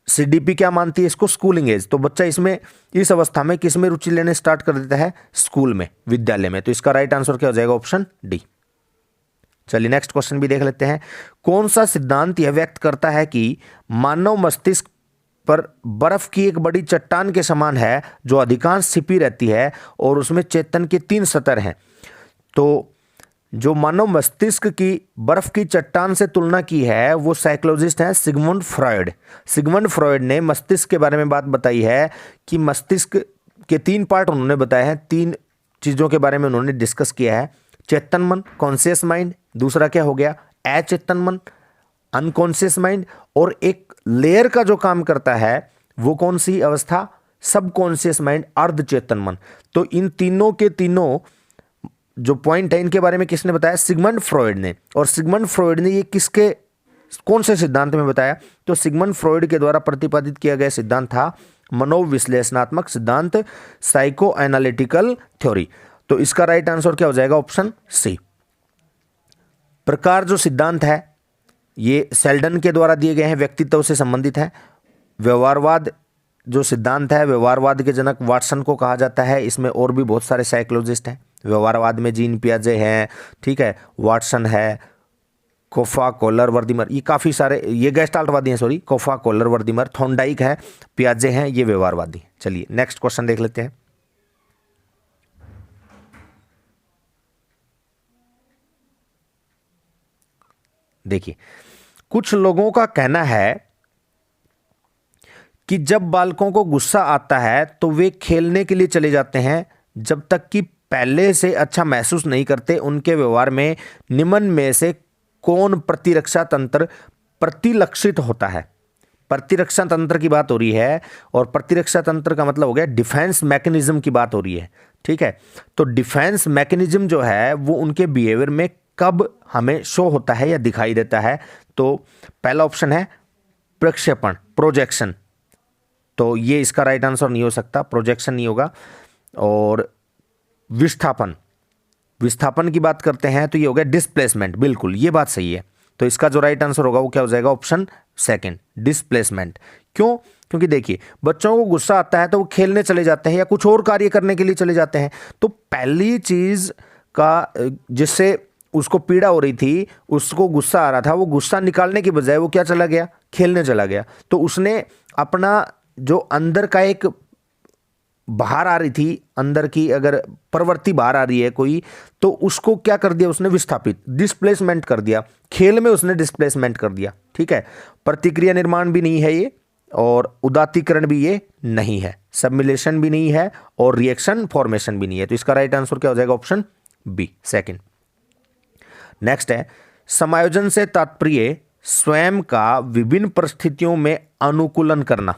A: सीडीपी क्या मानती है इसको, स्कूलिंग एज। तो बच्चा इसमें, इस अवस्था में किस में रुचि लेने स्टार्ट कर देता है, स्कूल में, विद्यालय में। तो इसका राइट आंसर क्या हो जाएगा, ऑप्शन डी। चलिए नेक्स्ट क्वेश्चन भी देख लेते हैं। कौन सा सिद्धांत यह व्यक्त करता है कि मानव मस्तिष्क पर बर्फ की एक बड़ी चट्टान के समान है जो अधिकांश छिपी रहती है और उसमें चेतन के 3 स्तर हैं। तो जो मानव मस्तिष्क की बर्फ की चट्टान से तुलना की है वो साइकोलॉजिस्ट हैं सिगमुंड फ्रॉयड। सिगमुंड फ्रॉयड ने मस्तिष्क के बारे में बात बताई है कि मस्तिष्क के 3 पार्ट उन्होंने बताए हैं, 3 चीज़ों के बारे में उन्होंने डिस्कस किया है। चेतन मन, कॉन्शियस माइंड, दूसरा क्या हो गया, अचेतन मन, अनकॉन्शियस माइंड, और एक लेयर का जो काम करता है वो कौन सी अवस्था, सबकॉन्शियस माइंड, अर्धचेतन मन। तो इन तीनों के तीनों जो पॉइंट है इनके बारे में किसने बताया, सिगमंड फ्रॉयड ने। और सिगमंड फ्रॉयड ने ये किसके, कौन से सिद्धांत में बताया, तो सिगमंड फ्रॉयड के द्वारा प्रतिपादित किया गया सिद्धांत था मनोविश्लेषणात्मक सिद्धांत, साइको एनालिटिकल थ्योरी। तो इसका राइट आंसर क्या हो जाएगा, ऑप्शन सी। प्रकार जो सिद्धांत है ये सेल्डन के द्वारा दिए गए हैं, व्यक्तित्व से संबंधित है। व्यवहारवाद जो सिद्धांत है, व्यवहारवाद के जनक वाटसन को कहा जाता है। इसमें और भी बहुत सारे साइकोलॉजिस्ट हैं व्यवहारवाद में, जीन पियाजे हैं, ठीक है, वाटसन है, कोफा, कोलर, वर्दीमर, ये काफ़ी सारे, ये गेस्टाल्टवादी हैं, सॉरी, कोफा, कोलर, वर्दीमर, थॉर्नडाइक है, पियाजे हैं, ये व्यवहारवादी। चलिए नेक्स्ट क्वेश्चन देख लेते हैं। देखिए, कुछ लोगों का कहना है कि जब बालकों को गुस्सा आता है तो वे खेलने के लिए चले जाते हैं जब तक कि पहले से अच्छा महसूस नहीं करते। उनके व्यवहार में निम्न में से कौन प्रतिरक्षा तंत्र प्रतिलक्षित होता है। प्रतिरक्षा तंत्र की बात हो रही है और प्रतिरक्षा तंत्र का मतलब हो गया डिफेंस मैकेनिज्म की बात हो रही है, ठीक है। तो डिफेंस मैकेनिज्म जो है वो उनके बिहेवियर में कब हमें शो होता है या दिखाई देता है। तो पहला ऑप्शन है प्रक्षेपण, प्रोजेक्शन, तो ये इसका राइट आंसर नहीं हो सकता, प्रोजेक्शन नहीं होगा। और विस्थापन, विस्थापन की बात करते हैं तो ये हो गया डिस्प्लेसमेंट, बिल्कुल ये बात सही है। तो इसका जो राइट आंसर होगा वो क्या हो जाएगा, ऑप्शन सेकंड, डिस्प्लेसमेंट। क्यों? क्योंकि देखिए बच्चों को गुस्सा आता है तो वो खेलने चले जाते हैं या कुछ और कार्य करने के लिए चले जाते हैं। तो पहली चीज का जिससे उसको पीड़ा हो रही थी, उसको गुस्सा आ रहा था, वो गुस्सा निकालने की बजाय वो क्या चला गया, खेलने चला गया। तो उसने अपना जो अंदर का एक बाहर आ रही थी, अंदर की अगर प्रवृत्ति बाहर आ रही है कोई, तो उसको क्या कर दिया उसने, विस्थापित, डिस्प्लेसमेंट कर दिया, खेल में उसने डिस्प्लेसमेंट कर दिया। ठीक है, प्रतिक्रिया निर्माण भी नहीं है ये, और उदात्तीकरण भी ये नहीं है, सबमिलेशन भी नहीं है, और रिएक्शन फॉर्मेशन भी नहीं है। तो इसका राइट आंसर क्या हो जाएगा, ऑप्शन बी, सेकंड। नेक्स्ट है, समायोजन से तात्पर्य स्वयं का विभिन्न परिस्थितियों में अनुकूलन करना।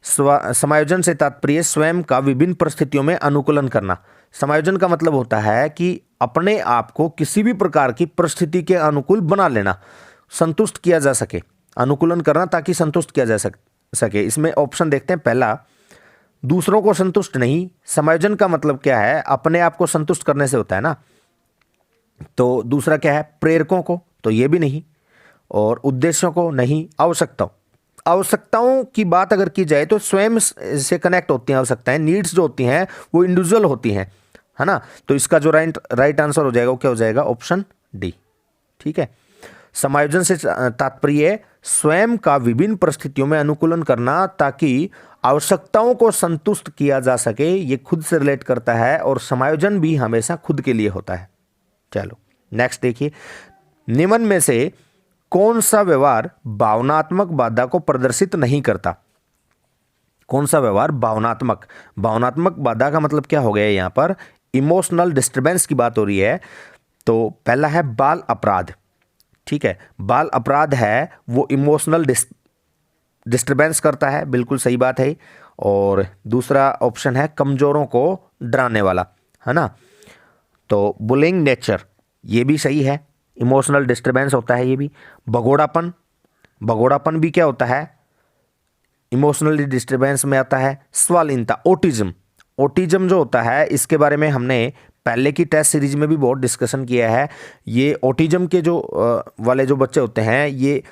A: समायोजन से तात्पर्य स्वयं का विभिन्न परिस्थितियों में अनुकूलन करना। समायोजन का मतलब होता है कि अपने आप को किसी भी प्रकार की परिस्थिति के अनुकूल बना लेना, संतुष्ट किया जा सके, अनुकूलन करना ताकि संतुष्ट किया जा सके। इसमें ऑप्शन देखते हैं, पहला दूसरों को संतुष्ट नहीं। समायोजन का मतलब क्या है, अपने आप को संतुष्ट करने से होता है ना। तो दूसरा क्या है, प्रेरकों को, तो ये भी नहीं, और उद्देश्यों को नहीं, आवश्यकताओं की बात अगर की जाए तो स्वयं से कनेक्ट होती हैं आवश्यकताएं, नीड्स जो होती हैं वो इंडिविजुअल होती हैं, है ना। तो इसका जो राइट आंसर हो जाएगा वो क्या हो जाएगा, ऑप्शन डी। ठीक है, समायोजन से तात्पर्य स्वयं का विभिन्न परिस्थितियों में अनुकूलन करना ताकि आवश्यकताओं को संतुष्ट किया जा सके, ये खुद से रिलेट करता है, और समायोजन भी हमेशा खुद के लिए होता है। चलो नेक्स्ट देखिए, निम्न में से कौन सा व्यवहार भावनात्मक बाधा को प्रदर्शित नहीं करता। कौन सा व्यवहार भावनात्मक बाधा का मतलब क्या हो गया, यहां पर इमोशनल डिस्टरबेंस की बात हो रही है। तो पहला है बाल अपराध। ठीक है, बाल अपराध है वो इमोशनल डिस्टरबेंस करता है, बिल्कुल सही बात है। और दूसरा ऑप्शन है कमजोरों को डराने वाला, है ना। तो बुलिंग नेचर, ये भी सही है, इमोशनल डिस्टरबेंस होता है ये भी। भगोड़ापन भी क्या होता है, इमोशनल डिस्टरबेंस में आता है। स्वालीनता, ओटिज्म जो होता है, इसके बारे में हमने पहले की टेस्ट सीरीज में भी बहुत डिस्कशन किया है। ये ओटिज्म के जो वाले जो बच्चे होते हैं, ये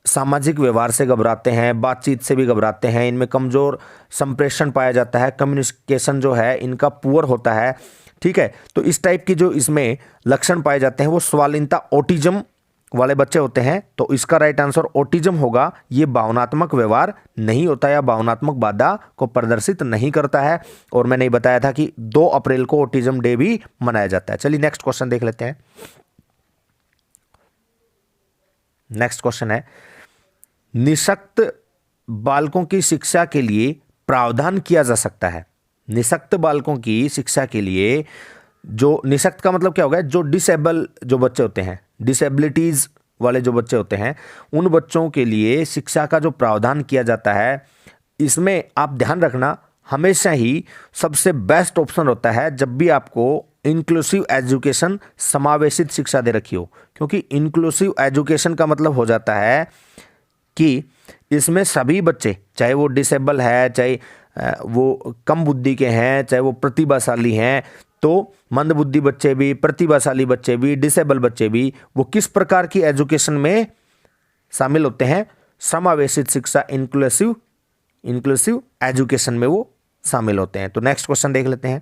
A: सामाजिक व्यवहार से घबराते हैं, बातचीत से भी घबराते हैं, इनमें कमजोर संप्रेषण पाया जाता है, कम्युनिकेशन जो है इनका पुअर होता है। ठीक है, तो इस टाइप की जो इसमें लक्षण पाए जाते हैं वो स्वालीनता, ओटिज्म वाले बच्चे होते हैं। तो इसका राइट आंसर ओटिज्म होगा। ये भावनात्मक व्यवहार नहीं होता या भावनात्मक बाधा को प्रदर्शित नहीं करता है। और मैंने बताया था कि 2 अप्रैल को ओटिज्म डे भी मनाया जाता है। चलिए नेक्स्ट क्वेश्चन देख लेते हैं। नेक्स्ट क्वेश्चन है, निःशक्त बालकों की शिक्षा के लिए प्रावधान किया जा सकता है। निःशक्त बालकों की शिक्षा के लिए, जो निःशक्त का मतलब क्या होगा, जो डिसेबल जो बच्चे होते हैं, डिसेबिलिटीज वाले जो बच्चे होते हैं, उन बच्चों के लिए शिक्षा का जो प्रावधान किया जाता है, इसमें आप ध्यान रखना हमेशा ही सबसे बेस्ट ऑप्शन होता है जब भी आपको इंक्लूसिव एजुकेशन, समावेशित शिक्षा दे रखी हो। क्योंकि इंक्लूसिव एजुकेशन का मतलब हो जाता है कि इसमें सभी बच्चे, चाहे वो डिसेबल है, चाहे वो कम बुद्धि के हैं, चाहे वो प्रतिभाशाली हैं, तो मंदबुद्धि बच्चे भी, प्रतिभाशाली बच्चे भी, डिसेबल बच्चे भी, वो किस प्रकार की एजुकेशन में शामिल होते हैं, समावेशित शिक्षा, इंक्लूसिव एजुकेशन में वो शामिल होते हैं। तो नेक्स्ट क्वेश्चन देख लेते हैं,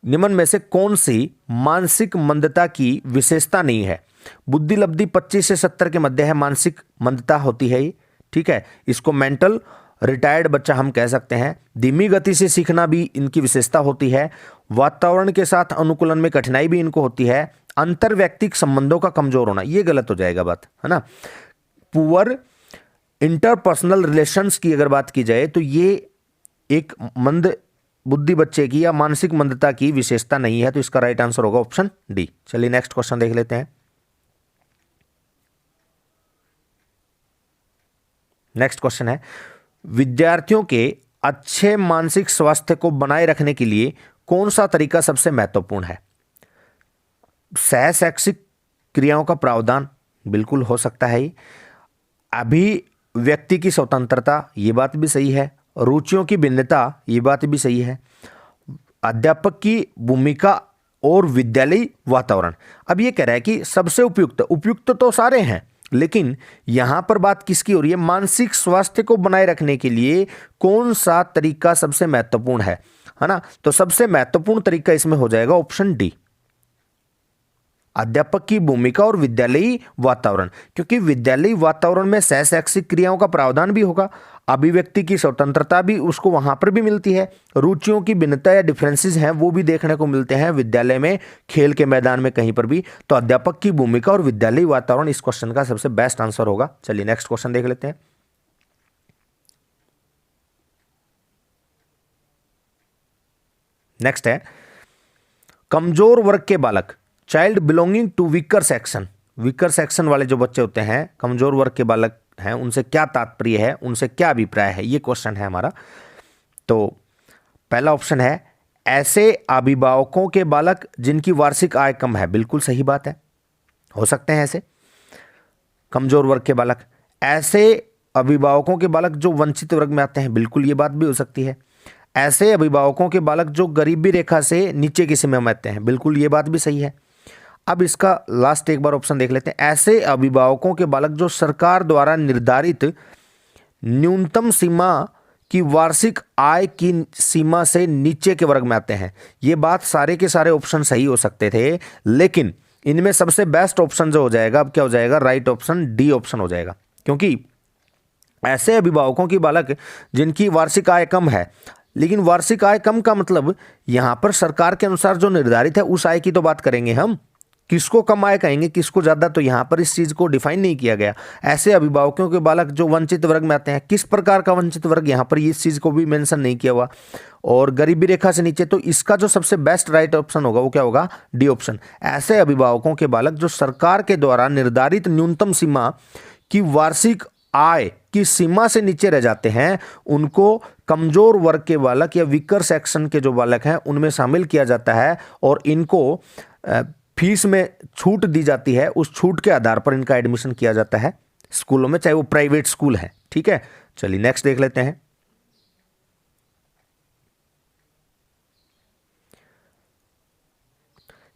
A: निम्न में से कौन सी मानसिक मंदता की विशेषता नहीं है। बुद्धि लब्धि 25 से 70 के मध्य है, मानसिक मंदता होती है ये। ठीक है, इसको मेंटल रिटायर्ड बच्चा हम कह सकते हैं। धीमी गति से सीखना भी इनकी विशेषता होती है। वातावरण के साथ अनुकूलन में कठिनाई भी इनको होती है। अंतर व्यक्तिक संबंधों का कमजोर होना, ये गलत हो जाएगा बात, है ना। पुअर इंटरपर्सनल रिलेशंस की अगर बात की जाए तो ये एक मंद बुद्धि बच्चे की या मानसिक मंदता की विशेषता नहीं है। तो इसका राइट आंसर होगा ऑप्शन डी। चलिए नेक्स्ट क्वेश्चन देख लेते हैं। नेक्स्ट क्वेश्चन है, विद्यार्थियों के अच्छे मानसिक स्वास्थ्य को बनाए रखने के लिए कौन सा तरीका सबसे महत्वपूर्ण है। सहशैक्षिक क्रियाओं का प्रावधान बिल्कुल हो सकता है। अभी व्यक्ति की स्वतंत्रता, ये बात भी सही है। रुचियों की भिन्नता, ये बात भी सही है। अध्यापक की भूमिका और विद्यालय वातावरण। अब ये कह रहा है कि सबसे उपयुक्त, उपयुक्त तो सारे हैं, लेकिन यहां पर बात किसकी हो रही है? मानसिक स्वास्थ्य को बनाए रखने के लिए कौन सा तरीका सबसे महत्वपूर्ण है ना? तो सबसे महत्वपूर्ण तरीका इसमें हो जाएगा ऑप्शन डी, अध्यापक की भूमिका और विद्यालयी वातावरण, क्योंकि विद्यालयी वातावरण में सहशैक्षिक क्रियाओं का प्रावधान भी होगा, अभिव्यक्ति की स्वतंत्रता भी उसको वहां पर भी मिलती है, रुचियों की भिन्नता या डिफरेंसेस हैं वो भी देखने को मिलते हैं विद्यालय में, खेल के मैदान में, कहीं पर भी। तो अध्यापक की भूमिका और विद्यालयी वातावरण इस क्वेश्चन का सबसे बेस्ट आंसर होगा। चलिए नेक्स्ट क्वेश्चन देख लेते हैं। नेक्स्ट है, कमजोर वर्ग के बालक, child belonging to weaker section, weaker section वाले जो बच्चे होते हैं, कमजोर वर्ग के बालक हैं, उनसे क्या तात्पर्य है, उनसे क्या अभिप्राय है, ये क्वेश्चन है हमारा। तो पहला ऑप्शन है, ऐसे अभिभावकों के बालक जिनकी वार्षिक आय कम है, बिल्कुल सही बात है, हो सकते हैं ऐसे कमजोर वर्ग के बालक। ऐसे अभिभावकों के बालक जो वंचित वर्ग में आते हैं, बिल्कुल ये बात भी हो सकती है। ऐसे अभिभावकों के बालक जो गरीबी रेखा से नीचे की सीमा में आते हैं, बिल्कुल ये बात भी सही है। अब इसका लास्ट एक बार ऑप्शन देख लेते हैं, ऐसे अभिभावकों के बालक जो सरकार द्वारा निर्धारित न्यूनतम सीमा की वार्षिक आय की सीमा से नीचे के वर्ग में आते हैं। ये बात सारे के सारे ऑप्शन सही हो सकते थे, लेकिन इनमें सबसे बेस्ट ऑप्शन जो हो जाएगा, अब क्या हो जाएगा? राइट ऑप्शन डी ऑप्शन हो जाएगा, क्योंकि ऐसे अभिभावकों की बालक जिनकी वार्षिक आय कम है, लेकिन वार्षिक आय कम का मतलब यहां पर सरकार के अनुसार जो निर्धारित है उस आय की तो बात करेंगे हम, किसको कम आय कहेंगे किसको ज्यादा, तो यहां पर इस चीज को डिफाइन नहीं किया गया। ऐसे अभिभावकों के बालक जो वंचित वर्ग में आते हैं, किस प्रकार का वंचित वर्ग, यहां पर इस चीज को भी मेंशन नहीं किया हुआ, और गरीबी रेखा से नीचे, तो इसका जो सबसे बेस्ट राइट ऑप्शन होगा वो क्या होगा? D option. ऐसे अभिभावकों के बालक जो सरकार के द्वारा निर्धारित न्यूनतम सीमा की वार्षिक आय की सीमा से नीचे रह जाते हैं, उनको कमजोर वर्ग के बालक या वीकर सेक्शन के जो बालक हैं उनमें शामिल किया जाता है, और इनको फीस में छूट दी जाती है, उस छूट के आधार पर इनका एडमिशन किया जाता है स्कूलों में, चाहे वो प्राइवेट स्कूल है। ठीक है, चलिए नेक्स्ट देख लेते हैं।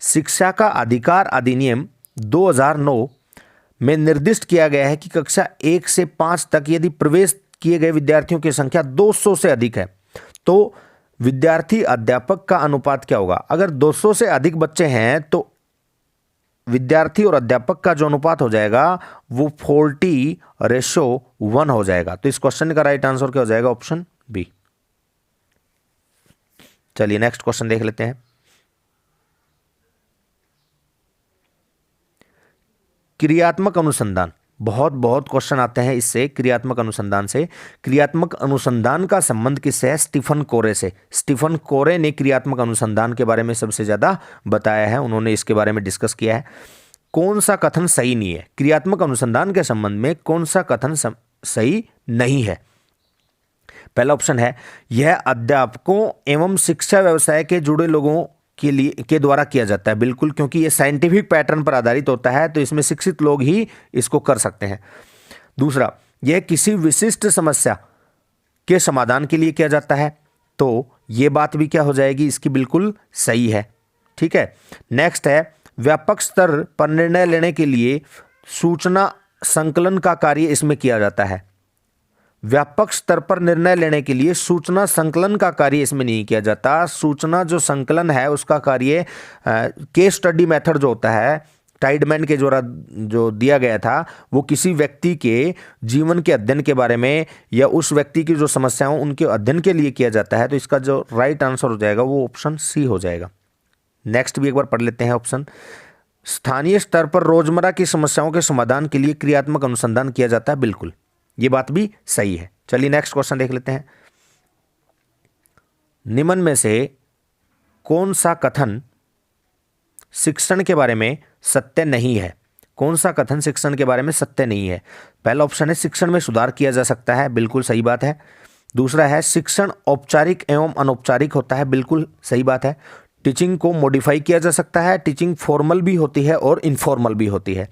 A: शिक्षा का अधिकार अधिनियम 2009 में निर्दिष्ट किया गया है कि कक्षा 1 से 5 तक यदि प्रवेश किए गए विद्यार्थियों की संख्या 200 से अधिक है तो विद्यार्थी अध्यापक का अनुपात क्या होगा? अगर 200 से अधिक बच्चे हैं तो विद्यार्थी और अध्यापक का जो अनुपात हो जाएगा वो 40:1 हो जाएगा। तो इस क्वेश्चन का राइट आंसर क्या हो जाएगा? Option B. चलिए नेक्स्ट क्वेश्चन देख लेते हैं। क्रियात्मक अनुसंधान, बहुत बहुत क्वेश्चन आते हैं इससे, क्रियात्मक अनुसंधान से। क्रियात्मक अनुसंधान का संबंध किससे है? स्टीफन कोरे से। स्टीफन कोरे ने क्रियात्मक अनुसंधान के बारे में सबसे ज्यादा बताया है, उन्होंने इसके बारे में डिस्कस किया है। कौन सा कथन सही नहीं है? क्रियात्मक अनुसंधान के संबंध में कौन सा कथन सही नहीं है? पहला ऑप्शन है, यह अध्यापकों एवं शिक्षा व्यवसाय के जुड़े लोगों के द्वारा किया जाता है। बिल्कुल, क्योंकि ये साइंटिफिक पैटर्न पर आधारित होता है, तो इसमें शिक्षित लोग ही इसको कर सकते हैं। दूसरा, यह किसी विशिष्ट समस्या के समाधान के लिए किया जाता है, तो ये बात भी क्या हो जाएगी? इसकी बिल्कुल सही है। ठीक है, नेक्स्ट है, व्यापक स्तर पर निर्णय लेने के लिए सूचना संकलन का कार्य इसमें किया जाता है। व्यापक स्तर पर निर्णय लेने के लिए सूचना संकलन का कार्य इसमें नहीं किया जाता। सूचना जो संकलन है उसका कार्य केस स्टडी मेथड जो होता है, टाइडमैन के द्वारा जो दिया गया था, वो किसी व्यक्ति के जीवन के अध्ययन के बारे में या उस व्यक्ति की जो समस्याओं उनके अध्ययन के लिए किया जाता है। तो इसका जो राइट आंसर हो जाएगा वो ऑप्शन सी हो जाएगा। नेक्स्ट भी एक बार पढ़ लेते हैं ऑप्शन। स्थानीय स्तर पर रोजमर्रा की समस्याओं के समाधान के लिए क्रियात्मक अनुसंधान किया जाता है। बिल्कुल, ये बात भी सही है। चलिए नेक्स्ट क्वेश्चन देख लेते हैं। निम्न में से कौन सा कथन शिक्षण के बारे में सत्य नहीं है? कौन सा कथन शिक्षण के बारे में सत्य नहीं है? पहला ऑप्शन है, शिक्षण में सुधार किया जा सकता है। बिल्कुल सही बात है। दूसरा है, शिक्षण औपचारिक एवं अनौपचारिक होता है। बिल्कुल सही बात है। टीचिंग को मॉडिफाई किया जा सकता है। टीचिंग फॉर्मल भी होती है और इनफॉर्मल भी होती है।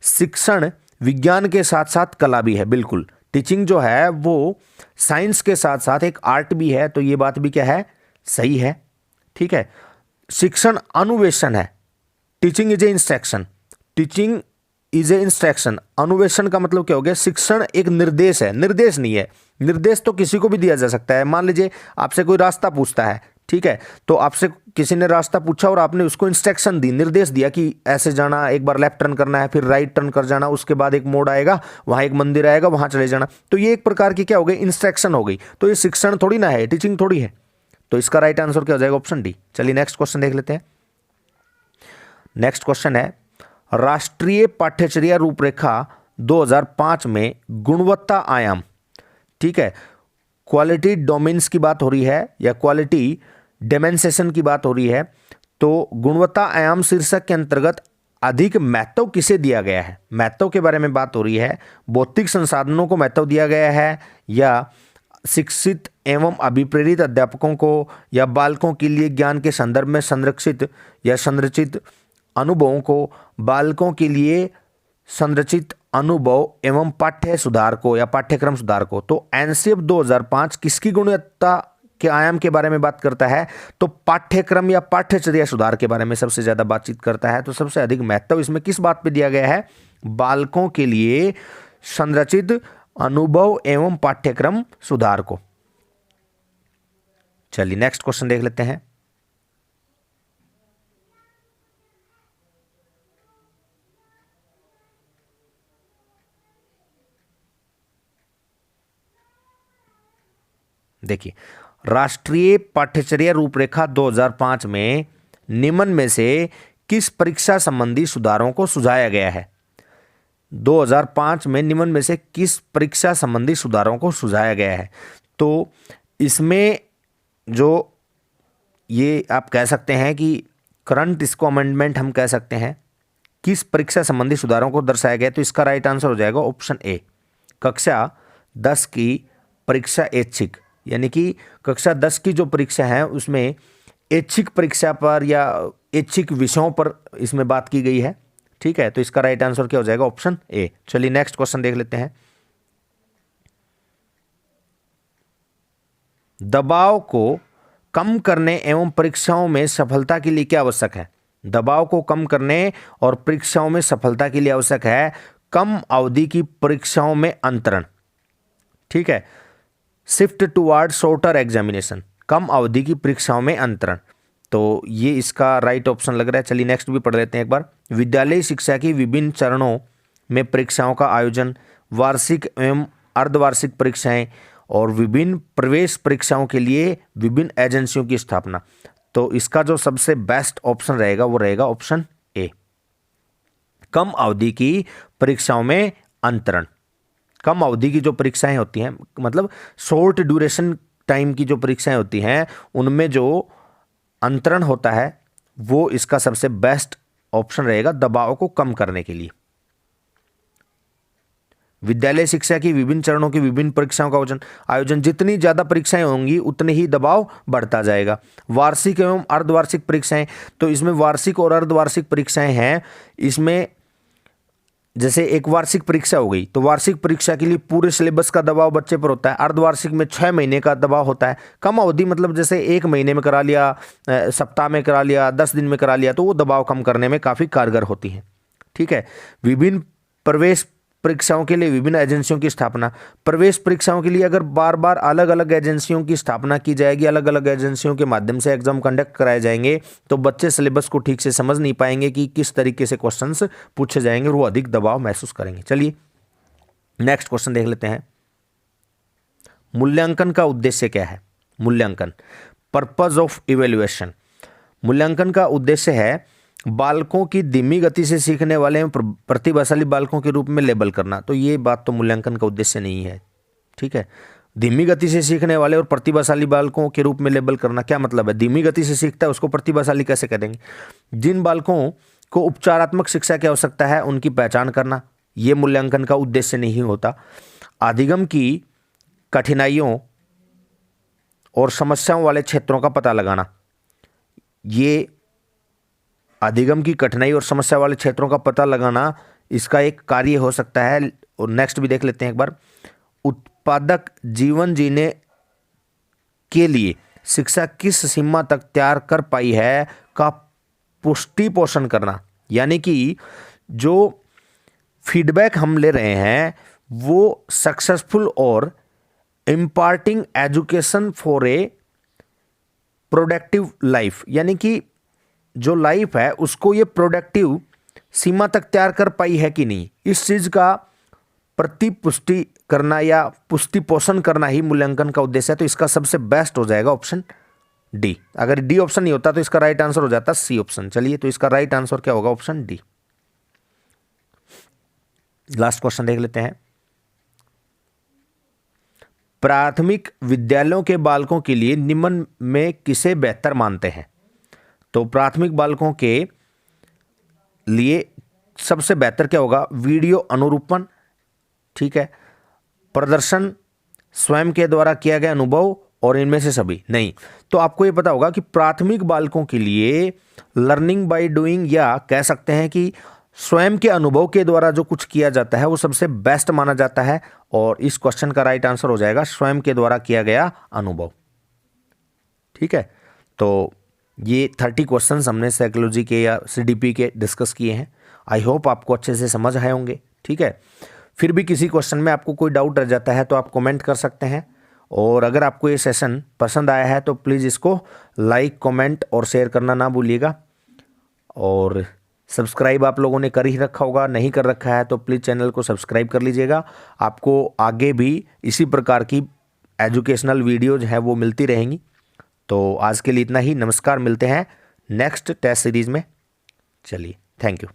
A: शिक्षण विज्ञान के साथ साथ कला भी है। बिल्कुल, टीचिंग जो है वो साइंस के साथ साथ एक आर्ट भी है, तो ये बात भी क्या है, सही है। ठीक है, शिक्षण अनुवेशन है, teaching is a instruction, teaching is a instruction. अनुवेशन का मतलब क्या हो गया, शिक्षण एक निर्देश है, निर्देश नहीं है। निर्देश तो किसी को भी दिया जा सकता है। मान लीजिए आपसे कोई रास्ता पूछता है, ठीक है, तो आपसे किसी ने रास्ता पूछा और आपने उसको इंस्ट्रक्शन दी, निर्देश दिया कि ऐसे जाना, एक बार लेफ्ट टर्न करना है, फिर राइट टर्न कर जाना, उसके बाद एक मोड़ आएगा, वहां एक मंदिर आएगा, वहां चले जाना। तो ये एक प्रकार की क्या हो गई, इंस्ट्रक्शन हो गई। तो ये शिक्षण थोड़ी ना है, टीचिंग थोड़ी है। तो इसका राइट आंसर क्या हो जाएगा, ऑप्शन डी। चलिए नेक्स्ट क्वेश्चन देख लेते हैं। नेक्स्ट क्वेश्चन है, राष्ट्रीय पाठ्यचर्या रूपरेखा 2005 में गुणवत्ता आयाम, ठीक है, क्वालिटी डोमेन्स की बात हो रही है या क्वालिटी डेमेंसेशन की बात हो रही है। तो गुणवत्ता आयाम शीर्षक के अंतर्गत अधिक महत्व किसे दिया गया है, महत्व के बारे में बात हो रही है। भौतिक संसाधनों को महत्व दिया गया है, या शिक्षित एवं अभिप्रेरित अध्यापकों को, या बालकों के लिए ज्ञान के संदर्भ में संरक्षित या संरचित अनुभवों को, बालकों के लिए संरचित अनुभव एवं पाठ्य सुधार को या पाठ्यक्रम सुधार को। तो एनसीएफ 2005 किसकी गुणवत्ता के आयाम के बारे में बात करता है, तो पाठ्यक्रम या पाठ्यचर्या सुधार के बारे में सबसे ज्यादा बातचीत करता है। तो सबसे अधिक महत्व इसमें किस बात पे दिया गया है, बालकों के लिए संरचित अनुभव एवं पाठ्यक्रम सुधार को। चलिए नेक्स्ट क्वेश्चन देख लेते हैं। देखिए, राष्ट्रीय पाठ्यचर्या रूपरेखा 2005 में निम्न में से किस परीक्षा संबंधी सुधारों को सुझाया गया है। 2005 में निम्न में से किस परीक्षा संबंधी सुधारों को सुझाया गया है। तो इसमें जो ये आप कह सकते हैं कि करंट, इसको अमेंडमेंट हम कह सकते हैं, किस परीक्षा संबंधी सुधारों को दर्शाया गया। तो इसका राइट आंसर हो जाएगा ऑप्शन ए, कक्षा 10 की परीक्षा ऐच्छिक, यानी कि कक्षा 10 की जो परीक्षा है उसमें ऐच्छिक परीक्षा पर या ऐच्छिक विषयों पर इसमें बात की गई है। ठीक है, तो इसका राइट आंसर क्या हो जाएगा, ऑप्शन ए। चलिए नेक्स्ट क्वेश्चन देख लेते हैं। दबाव को कम करने एवं परीक्षाओं में सफलता के लिए क्या आवश्यक है। दबाव को कम करने और परीक्षाओं में सफलता के लिए आवश्यक है कम अवधि की परीक्षाओं में अंतरण। ठीक है, शिफ्ट टुवर्ड शॉर्टर एग्जामिनेशन, कम अवधि की परीक्षाओं में अंतरण। तो ये इसका राइट ऑप्शन लग रहा है। चलिए नेक्स्ट भी पढ़ लेते हैं एक बार। विद्यालय शिक्षा की विभिन्न चरणों में परीक्षाओं का आयोजन, वार्षिक एवं अर्धवार्षिक परीक्षाएं और विभिन्न प्रवेश परीक्षाओं के लिए विभिन्न एजेंसियों की स्थापना। तो इसका जो सबसे बेस्ट ऑप्शन रहेगा वो रहेगा ऑप्शन ए, कम अवधि की परीक्षाओं में अंतरण। कम अवधि की जो परीक्षाएं होती हैं, मतलब शॉर्ट ड्यूरेशन टाइम की जो परीक्षाएं होती हैं, उनमें जो अंतरण होता है वो इसका सबसे बेस्ट ऑप्शन रहेगा दबाव को कम करने के लिए। विद्यालय शिक्षा की विभिन्न चरणों की विभिन्न परीक्षाओं का आयोजन, जितनी ज्यादा परीक्षाएं होंगी उतने ही दबाव बढ़ता जाएगा। वार्षिक एवं अर्धवार्षिक परीक्षाएं, तो इसमें वार्षिक और अर्धवार्षिक परीक्षाएं हैं। इसमें जैसे एक वार्षिक परीक्षा हो गई तो वार्षिक परीक्षा के लिए पूरे सिलेबस का दबाव बच्चे पर होता है। अर्धवार्षिक में 6 महीने का दबाव होता है। कम अवधि मतलब जैसे 1 महीने में करा लिया, सप्ताह में करा लिया, 10 दिन में करा लिया, तो वो दबाव कम करने में काफ़ी कारगर होती है। ठीक है, विभिन्न प्रवेश परीक्षाओं के लिए विभिन्न एजेंसियों की स्थापना। प्रवेश परीक्षाओं के लिए अगर बार बार अलग अलग एजेंसियों की स्थापना की जाएगी, अलग अलग एजेंसियों के माध्यम से एग्जाम कंडक्ट कराए जाएंगे, तो बच्चे सिलेबस को ठीक से समझ नहीं पाएंगे कि किस तरीके से क्वेश्चंस पूछे जाएंगे और वो अधिक दबाव महसूस करेंगे। चलिए नेक्स्ट क्वेश्चन देख लेते हैं। मूल्यांकन का उद्देश्य क्या है। मूल्यांकन, पर्पज ऑफ इवेल्युएशन। मूल्यांकन का उद्देश्य है बालकों की धीमी गति से सीखने वाले प्रतिभाशाली बालकों के रूप में लेबल करना। तो ये बात तो मूल्यांकन का उद्देश्य नहीं है। ठीक है, धीमी गति से सीखने वाले और प्रतिभाशाली बालकों के रूप में लेबल करना क्या मतलब है। धीमी गति से सीखता है उसको प्रतिभाशाली कैसे कह देंगे। जिन बालकों को उपचारात्मक शिक्षा की आवश्यकता है उनकी पहचान करना, ये मूल्यांकन का उद्देश्य नहीं होता। अधिगम की कठिनाइयों और समस्याओं वाले क्षेत्रों का पता लगाना, ये अधिगम की कठिनाई और समस्या वाले क्षेत्रों का पता लगाना इसका एक कार्य हो सकता है। और नेक्स्ट भी देख लेते हैं एक बार। उत्पादक जीवन जीने के लिए शिक्षा किस सीमा तक तैयार कर पाई है का पुष्टि पोषण करना, यानी कि जो फीडबैक हम ले रहे हैं वो सक्सेसफुल और imparting education for a productive life, यानी कि जो लाइफ है उसको ये प्रोडक्टिव सीमा तक तैयार कर पाई है कि नहीं, इस चीज का प्रतिपुष्टि करना या पुष्टि पोषण करना ही मूल्यांकन का उद्देश्य है। तो इसका सबसे बेस्ट हो जाएगा ऑप्शन डी। अगर डी ऑप्शन नहीं होता तो इसका राइट आंसर हो जाता सी ऑप्शन। चलिए, तो इसका राइट आंसर क्या होगा? Option D. लास्ट क्वेश्चन देख लेते हैं। प्राथमिक विद्यालयों के बालकों के लिए निम्न में किसे बेहतर मानते हैं? तो प्राथमिक बालकों के लिए सबसे बेहतर क्या होगा? वीडियो अनुरूपण, ठीक है, प्रदर्शन, स्वयं के द्वारा किया गया अनुभव, और इनमें से सभी नहीं। तो आपको ये पता होगा कि प्राथमिक बालकों के लिए लर्निंग बाय डूइंग, या कह सकते हैं कि स्वयं के अनुभव के द्वारा जो कुछ किया जाता है वो सबसे बेस्ट माना जाता है, और इस क्वेश्चन का राइट आंसर हो जाएगा स्वयं के द्वारा किया गया अनुभव। ठीक है, तो ये 30 क्वेश्चंस हमने साइकोलॉजी के या सीडीपी के डिस्कस किए हैं। आई होप आपको अच्छे से समझ आए होंगे। ठीक है, फिर भी किसी क्वेश्चन में आपको कोई डाउट रह जाता है तो आप कमेंट कर सकते हैं, और अगर आपको ये सेशन पसंद आया है तो प्लीज़ इसको लाइक, कमेंट और शेयर करना ना भूलिएगा। और सब्सक्राइब आप लोगों ने कर ही रखा होगा, नहीं कर रखा है तो प्लीज़ चैनल को सब्सक्राइब कर लीजिएगा। आपको आगे भी इसी प्रकार की एजुकेशनल वीडियोज हैं वो मिलती रहेंगी। तो आज के लिए इतना ही। नमस्कार, मिलते हैं नेक्स्ट टेस्ट सीरीज़ में। चलिए, थैंक यू।